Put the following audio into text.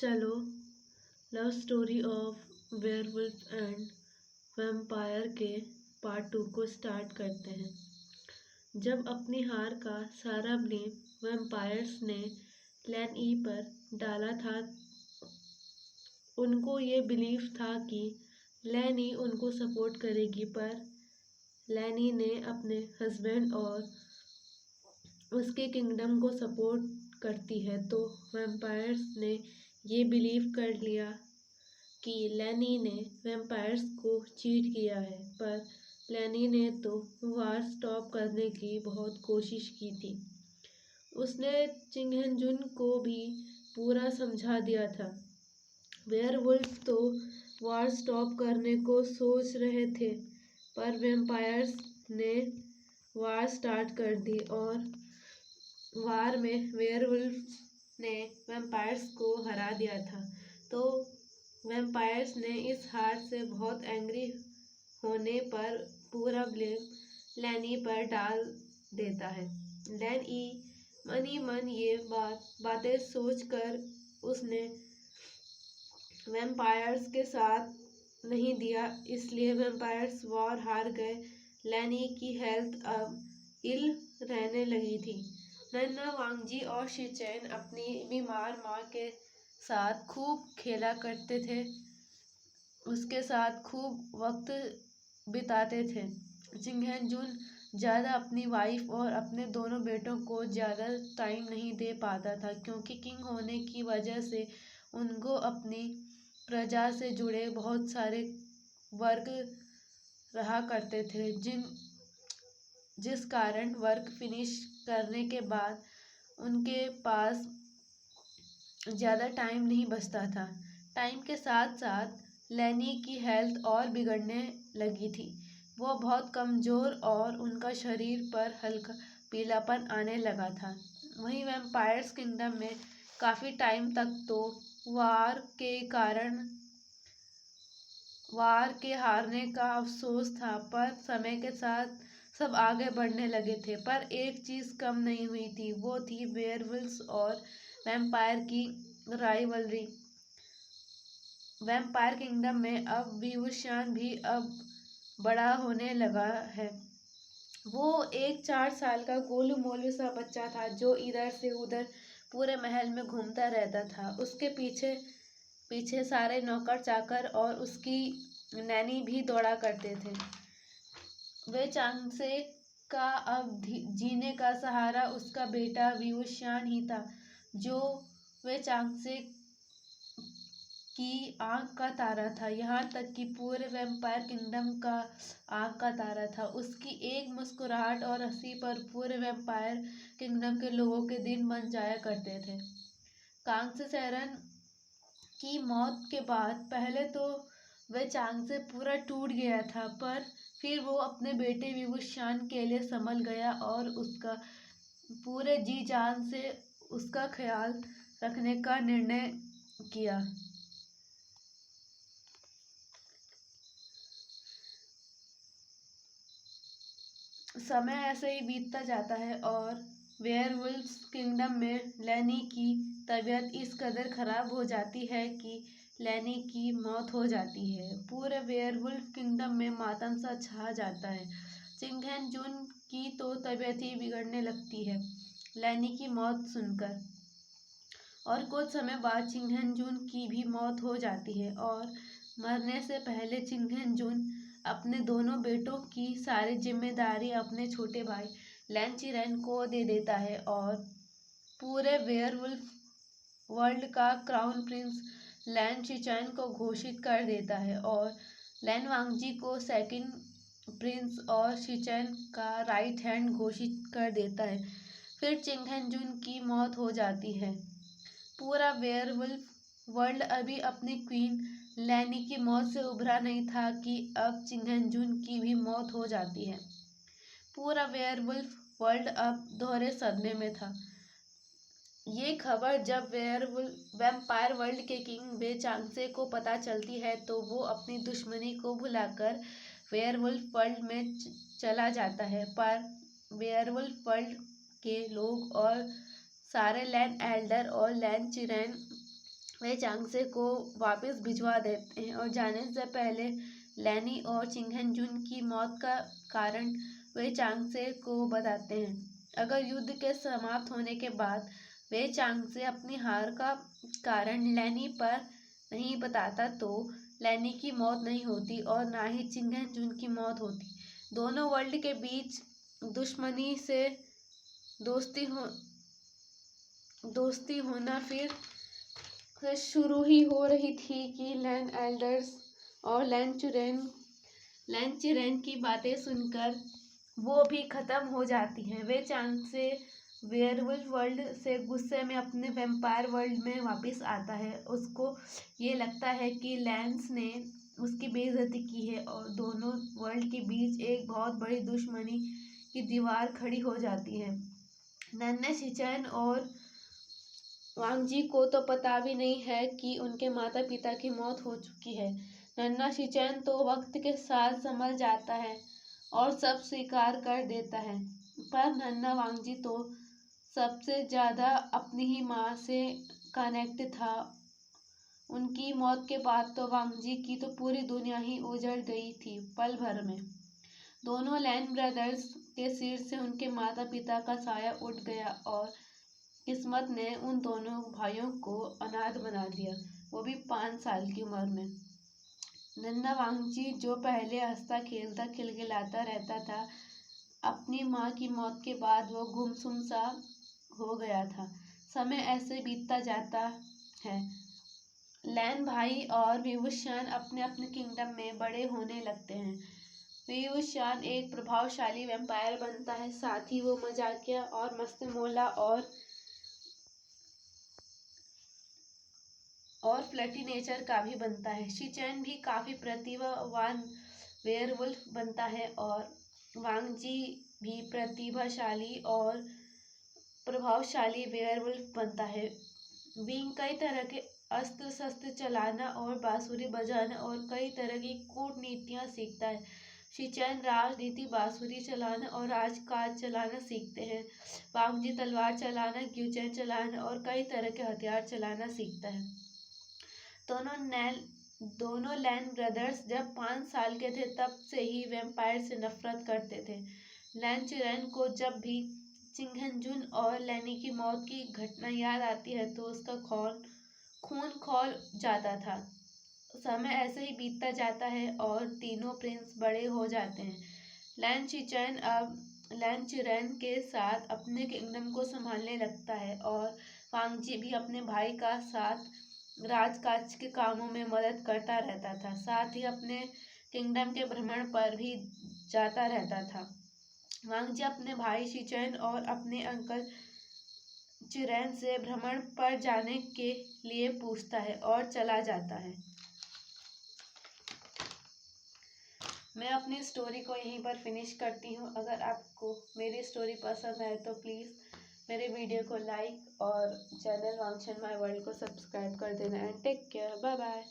चलो love story of werewolf and vampire के part 2 को स्टार्ट करते हैं। जब अपनी हार का सारा ब्लेम वैम्पायर्स ने लैन ई पर डाला था, उनको ये बिलीव था कि लैन ई उनको सपोर्ट करेगी, पर लैन ई ने अपने हस्बैंड और उसके किंगडम को सपोर्ट करती है, तो वैम्पायर्स ने ये बिलीव कर लिया कि लैनी ने वैम्पायर्स को चीट किया है। पर लैनी ने तो वार स्टॉप करने की बहुत कोशिश की थी। उसने चिंगहनजुन को भी पूरा समझा दिया था। वेयरवुल्फ तो वार स्टॉप करने को सोच रहे थे, पर वैम्पायर्स ने वार स्टार्ट कर दी और वार में वेयरवुल्फ ने वैम्पायर्स को हरा दिया था। तो वैम्पायर्स ने इस हार से बहुत एंग्री होने पर पूरा ब्लेम लैनी पर डाल देता है। लैन ई मन ही मन ये बातें सोचकर उसने वैम्पायर्स के साथ नहीं दिया, इसलिए वैम्पायर्स वॉर हार गए। लैनी की हेल्थ अब इल रहने लगी थी। नन्ना वांगजी और शिचेन अपनी बीमार माँ के साथ खूब खेला करते थे, उसके साथ खूब वक्त बिताते थे। चिंगहनजुन ज़्यादा अपनी वाइफ और अपने दोनों बेटों को ज़्यादा टाइम नहीं दे पाता था, क्योंकि किंग होने की वजह से उनको अपनी प्रजा से जुड़े बहुत सारे वर्क रहा करते थे, जिस कारण वर्क फिनिश करने के बाद उनके पास ज़्यादा टाइम नहीं बचता था। टाइम के साथ साथ लैनी की हेल्थ और बिगड़ने लगी थी। वो बहुत कमज़ोर और उनका शरीर पर हल्का पीलापन आने लगा था। वहीं वैम्पायर्स किंगडम में काफ़ी टाइम तक तो वार के कारण वार के हारने का अफसोस था, पर समय के साथ सब आगे बढ़ने लगे थे। पर एक चीज़ कम नहीं हुई थी, वो थी वेयरवुल्व्स और वैम्पायर की राइवलरी। वैम्पायर किंगडम में अब विवुशियान भी अब बड़ा होने लगा है। वो एक 4 साल का गोलू मोलू सा बच्चा था, जो इधर से उधर पूरे महल में घूमता रहता था। उसके पीछे पीछे सारे नौकर चाकर और उसकी नैनी भी दौड़ा करते थे। वे चांगसे का अब जीने का सहारा उसका बेटा विवुशियान ही था, जो वे चांगसे की आंख का तारा था। यहाँ तक कि पूरे वैम्पायर किंगडम का आंख का तारा था। उसकी एक मुस्कुराहट और हंसी पर पूरे वैम्पायर किंगडम के लोगों के दिन बन जाया करते थे। कांगसे सेरन की मौत के बाद पहले तो वह चांगसे पूरा टूट गया था, पर फिर वो अपने बेटे विवुशियान के लिए संभल गया और उसका पूरे जी जान से उसका ख्याल रखने का निर्णय किया। समय ऐसे ही बीतता जाता है और वेयरवुल्व्स किंगडम में लैनी की तबीयत इस कदर खराब हो जाती है कि लैनी की मौत हो जाती है। पूरे वेयरवुल्फ किंगडम में मातम सा छा जाता है। चिंगहनजुन की तो तबीयत ही बिगड़ने लगती है लैनी की मौत सुनकर, और कुछ समय बाद चिंगहनजुन की भी मौत हो जाती है। और मरने से पहले चिंगहनजुन अपने दोनों बेटों की सारी जिम्मेदारी अपने छोटे भाई लैन चिरेन को दे देता है और पूरे वेयरवुल्फ वर्ल्ड का क्राउन प्रिंस लैन चिचैन को घोषित कर देता है और लैन वांगजी को सेकंड प्रिंस और शिचैन का राइट हैंड घोषित कर देता है। फिर चिंगहनजुन की मौत हो जाती है। पूरा वेयरवुल्फ वर्ल्ड अभी अपनी क्वीन लैनी की मौत से उभरा नहीं था कि अब चिंगहनजुन की भी मौत हो जाती है। पूरा वेयरवुल्फ वर्ल्ड अब दोहरे सदमे में था। ये खबर जब वैम्पायर वर्ल्ड के किंग वे चांगसे को पता चलती है, तो वो अपनी दुश्मनी को भुलाकर वेयरवुल्फ वर्ल्ड में चला जाता है। पर वेयरवुल्फ वर्ल्ड के लोग और सारे लैंड एल्डर और लैंड चिरेन वे चांगसे को वापस भिजवा देते हैं और जाने से पहले लैनी और चिंगहेंजुन की मौत का कारण वे चांगसे को बताते हैं। अगर युद्ध के समाप्त होने के बाद वे चांगसे अपनी हार का कारण लैनी पर नहीं बताता तो लैनी की मौत नहीं होती और ना ही चिंगहेंजुन की मौत होती। दोनों वर्ल्ड के बीच दुश्मनी से दोस्ती होना फिर शुरू ही हो रही थी कि लैन एल्डर्स और लैन चिरेन की बातें सुनकर वो भी खत्म हो जाती हैं। वे चांगसे वेयरवुल्फ वर्ल्ड से गुस्से में अपने वैम्पायर वर्ल्ड में वापस आता है। उसको ये लगता है कि लैंस ने उसकी बेइज्जती की है और दोनों वर्ल्ड के बीच एक बहुत बड़ी दुश्मनी की दीवार खड़ी हो जाती है। नन्हे शिचेन और वांगजी को तो पता भी नहीं है कि उनके माता पिता की मौत हो चुकी है। नन्हा शिचेन तो वक्त के साथ संभल जाता है और सब स्वीकार कर देता है, पर नन्हा वांगजी तो सबसे ज़्यादा अपनी ही माँ से कनेक्ट था। उनकी मौत के बाद तो वांगजी की तो पूरी दुनिया ही उजड़ गई थी पल भर में। दोनों लैन ब्रदर्स के सिर से उनके माता पिता का साया उठ गया और किस्मत ने उन दोनों भाइयों को अनाथ बना दिया, वो भी 5 साल की उम्र में। नन्हा वांगजी जो पहले हंसता खेलता खिलखिलाता रहता था, अपनी माँ की मौत के बाद वो गुमसुम सा हो गया था। समय ऐसे बीतता जाता है। लैन भाई और विवुशान अपने अपने किंगडम में बड़े होने लगते हैं। विवुशान एक प्रभावशाली वैम्पायर बनता है, साथ ही वो मजाकिया और मस्तमौला और फ्लर्टी नेचर का भी बनता है। शिचेन भी काफ़ी प्रतिभावान वेयरवुल्फ बनता है और वांगजी भी प्रतिभाशाली और प्रभावशाली वेयरवुल्फ बनता है। विंग कई तरह के अस्त्र शस्त्र चलाना और बांसुरी बजाना और कई तरह की कूटनीतियाँ सीखता है। शिचेन राजनीति, बांसुरी चलाना और राजकाज चलाना सीखते हैं। वांगजी तलवार चलाना, ग्यूचेन चलाना और कई तरह के हथियार चलाना सीखता है। दोनों लैन ब्रदर्स जब 5 साल के थे तब से ही वैम्पायर से नफरत करते थे। लैन चिरेन को जब भी चिंगहेंजुन और लैनी की मौत की घटना याद आती है तो उसका खून खौल जाता था। समय ऐसे ही बीतता जाता है और तीनों प्रिंस बड़े हो जाते हैं। लैन शिचेन अब लैन चिरेन के साथ अपने किंगडम को संभालने लगता है और वांगजी भी अपने भाई का साथ राजकाज के कामों में मदद करता रहता था। साथ ही अपने किंगडम के भ्रमण पर भी जाता रहता था। वांगजी अपने भाई शिचेन और अपने अंकल चिरेन से भ्रमण पर जाने के लिए पूछता है और चला जाता है। मैं अपनी स्टोरी को यहीं पर फिनिश करती हूँ। अगर आपको मेरी स्टोरी पसंद आए तो प्लीज़ मेरे वीडियो को लाइक और चैनल वांगशन माय वर्ल्ड को सब्सक्राइब कर देना and take care, bye bye.